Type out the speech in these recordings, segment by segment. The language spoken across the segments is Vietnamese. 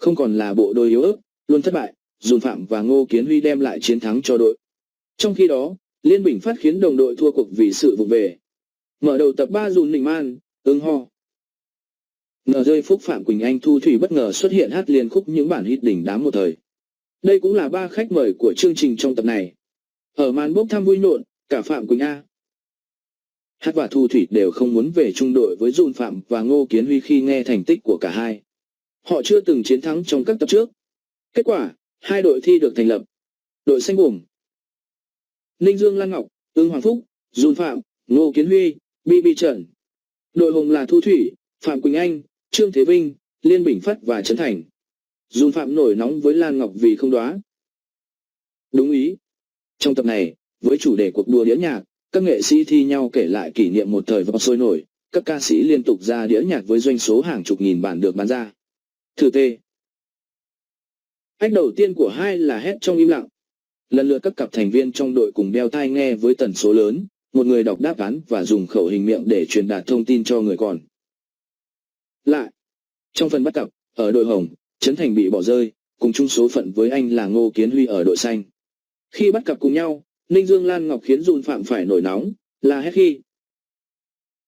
không còn là bộ đôi yếu ớt, luôn thất bại, Dùn Phạm và Ngô Kiến Huy đem lại chiến thắng cho đội. Trong khi đó, Liên Bình Phát khiến đồng đội thua cuộc vì sự vụng về. Mở đầu tập 3 Dùn Ninh Man, ưng ho. Ngờ rơi Phúc Phạm Quỳnh Anh Thu Thủy bất ngờ xuất hiện hát liên khúc những bản hit đỉnh đám một thời. Đây cũng là 3 khách mời của chương trình trong tập này. Ở màn bốc thăm vui nhộn, cả Phạm Quỳnh A, Hát và Thu Thủy đều không muốn về chung đội với Dùn Phạm và Ngô Kiến Huy khi nghe thành tích của cả hai. Họ chưa từng chiến thắng trong các tập trước. Kết quả, hai đội thi được thành lập. Đội xanh gồm Ninh Dương Lan Ngọc, Ưng Hoàng Phúc, Dùn Phạm, Ngô Kiến Huy, BB Trần. Đội hồng là Thu Thủy, Phạm Quỳnh Anh, Trương Thế Vinh, Liên Bình Phát và Trấn Thành. Dùn Phạm nổi nóng với Lan Ngọc vì không đoá đúng ý. Trong tập này, với chủ đề cuộc đua đĩa nhạc, các nghệ sĩ thi nhau kể lại kỷ niệm một thời võ sôi nổi. Các ca sĩ liên tục ra đĩa nhạc với doanh số hàng chục nghìn bản được bán ra. Thử tê. Ách đầu tiên của hai là hét trong im lặng. Lần lượt các cặp thành viên trong đội cùng đeo tai nghe với tần số lớn, một người đọc đáp án và dùng khẩu hình miệng để truyền đạt thông tin cho người còn lại. Trong phần bắt cặp, ở đội hồng, Trấn Thành bị bỏ rơi, cùng chung số phận với anh là Ngô Kiến Huy ở đội xanh. Khi bắt cặp cùng nhau, Ninh Dương Lan Ngọc khiến Dùn Phạm phải nổi nóng, là hét khi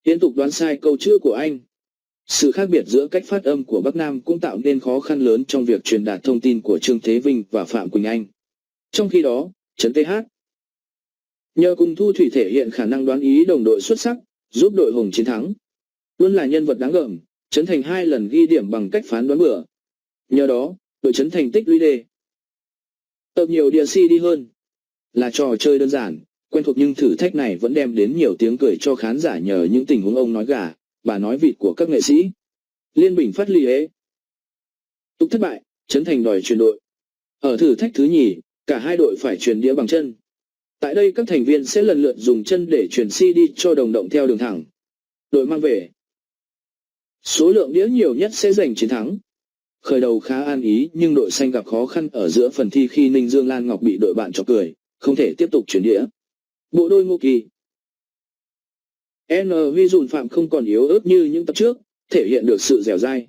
liên tục đoán sai câu chữ của anh. Sự khác biệt giữa cách phát âm của Bắc Nam cũng tạo nên khó khăn lớn trong việc truyền đạt thông tin của Trương Thế Vinh và Phạm Quỳnh Anh. Trong khi đó, Trấn TH nhờ cùng Thu Thủy thể hiện khả năng đoán ý đồng đội xuất sắc, giúp đội hồng chiến thắng. Luôn là nhân vật đáng gờm, Trấn Thành 2 lần ghi điểm bằng cách phán đoán bừa. Nhờ đó, đội Trấn Thành tích lũy đề tập nhiều đĩa CD hơn. Là trò chơi đơn giản, quen thuộc nhưng thử thách này vẫn đem đến nhiều tiếng cười cho khán giả nhờ những tình huống ông nói gà, bà nói vịt của các nghệ sĩ. Liên Bình Phát ly ế tục thất bại, Trấn Thành đòi chuyển đội. Ở thử thách thứ nhì, cả hai đội phải chuyển đĩa bằng chân. Tại đây các thành viên sẽ lần lượt dùng chân để chuyển CD cho đồng đội theo đường thẳng. Đội mang về số lượng đĩa nhiều nhất sẽ giành chiến thắng. Khởi đầu khá an ý nhưng đội xanh gặp khó khăn ở giữa phần thi khi Ninh Dương Lan Ngọc bị đội bạn chọc cười, không thể tiếp tục chuyển đĩa. Bộ đôi Ngô Kỳ Huy Dùn Phạm không còn yếu ớt như những tập trước, thể hiện được sự dẻo dai.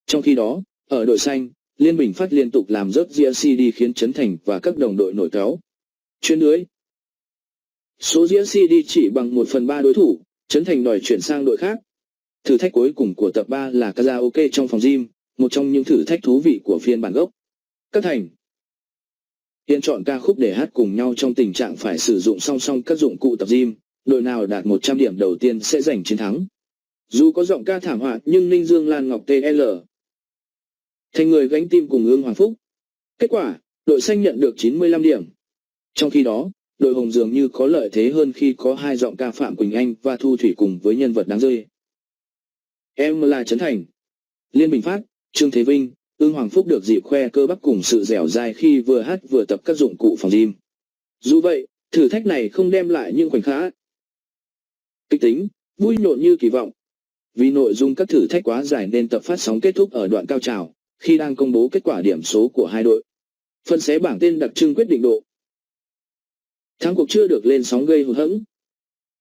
Trong khi đó, ở đội xanh, Liên Bình Phát liên tục làm rớt đĩa CD khiến Trấn Thành và các đồng đội nổi cáu. Chuyến lưới số đĩa CD chỉ bằng 1/3 đối thủ, Trấn Thành đòi chuyển sang đội khác. Thử thách cuối cùng của tập 3 là karaoke trong phòng gym, một trong những thử thách thú vị của phiên bản gốc. Các thành viên chọn ca khúc để hát cùng nhau trong tình trạng phải sử dụng song song các dụng cụ tập gym, đội nào đạt 100 điểm đầu tiên sẽ giành chiến thắng. Dù có giọng ca thảm họa nhưng Ninh Dương Lan Ngọc TL thành người gánh team cùng Ưng Hoàng Phúc. Kết quả, đội xanh nhận được 95 điểm. Trong khi đó, đội hồng dường như có lợi thế hơn khi có hai giọng ca Phạm Quỳnh Anh và Thu Thủy cùng với nhân vật đáng rơi. Em là Trấn Thành, Liên Bình Phát, Trương Thế Vinh, Ưng Hoàng Phúc được dịp khoe cơ bắp cùng sự dẻo dai khi vừa hát vừa tập các dụng cụ phòng gym. Dù vậy, thử thách này không đem lại những khoảnh khắc kịch tính, vui nhộn như kỳ vọng. Vì nội dung các thử thách quá dài nên tập phát sóng kết thúc ở đoạn cao trào, khi đang công bố kết quả điểm số của hai đội. Phần xé bảng tên đặc trưng quyết định độ thắng cuộc chưa được lên sóng gây hụt hẫng.